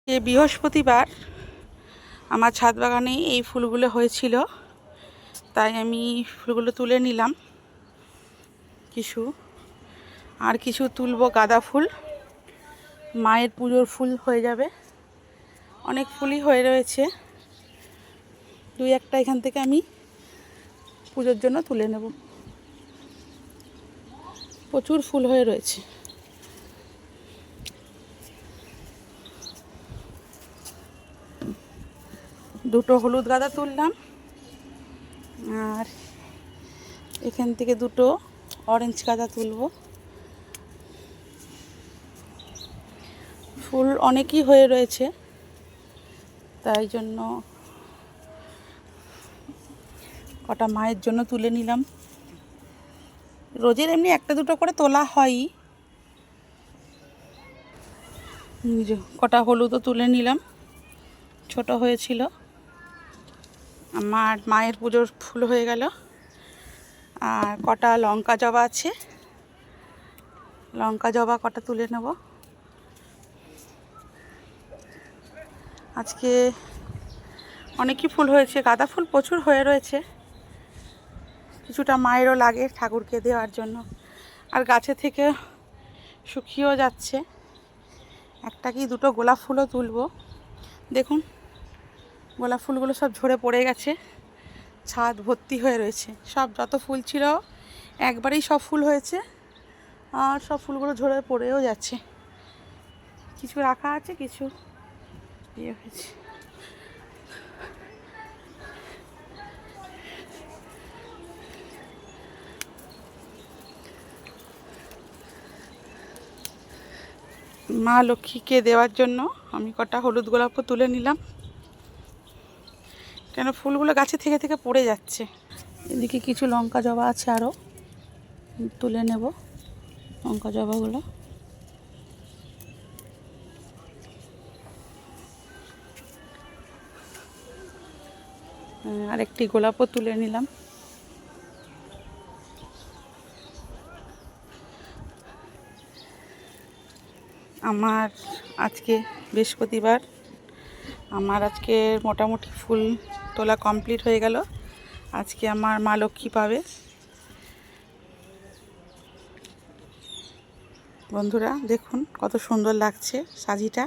বৃহস্পতিবার আমার ছাদ বাগানে এই ফুলগুলো হয়েছিল, তাই আমি ফুলগুলো তুলে নিলাম। কিছু আর কিছু তুলবো, গাঁদা ফুল, মায়ের পুজোর ফুল হয়ে যাবে। অনেক ফুলই হয়ে রয়েছে, দুই একটা এখান থেকে আমি পুজোর জন্য তুলে নেব। প্রচুর ফুল হয়ে রয়েছে। দুটো হলুদ গাঁদা তুললাম, আর এখান থেকে দুটো অরেঞ্জ গাঁদা তুলব। ফুল অনেকই হয়ে রয়েছে, তাই জন্য কটা মায়ের জন্য তুলে নিলাম। রোজের এমনি একটা দুটো করে তোলা হয়ই। কটা হলুদও তুলে নিলাম, ছোট হয়েছিল। আমার মায়ের পুজোর ফুল হয়ে গেল। আর কটা লঙ্কা জবা আছে, লঙ্কা জবা কটা তুলে নেব। আজকে অনেকই ফুল হয়েছে, গাঁদা ফুল প্রচুর হয়ে রয়েছে। কিছুটা মায়েরও লাগে ঠাকুরকে দেওয়ার জন্য, আর গাছে থেকে শুকিয়েও যাচ্ছে। একটা কি দুটো গোলাপ ফুলও তুলবো। দেখুন, গোলাপ ফুলগুলো সব ঝরে পড়ে গেছে, ছাদ ভর্তি হয়ে রয়েছে। সব যত ফুল ছিল একবারেই সব ফুল হয়েছে, আর সব ফুলগুলো ঝরে পড়েও যাচ্ছে। কিছু রাখা আছে, কিছু ইয়ে হয়েছে। মা লক্ষ্মীকে দেওয়ার জন্য আমি কটা হলুদ গোলাপও তুলে নিলাম, কেন ফুলগুলো গাছে থেকে থেকে পড়ে যাচ্ছে। এদিকে কিছু লঙ্কা জবা আছে, আরও তুলে নেব লঙ্কা জবাগুলো। আরেকটি গোলাপও তুলে নিলাম। আমার আজকে বৃহস্পতিবার, আমার আজকে মোটামুটি ফুল তোলা কমপ্লিট হয়ে গেল। আজকে আমার মা লক্ষ্মী পাবে। বন্ধুরা দেখুন কত সুন্দর লাগছে সাজিটা।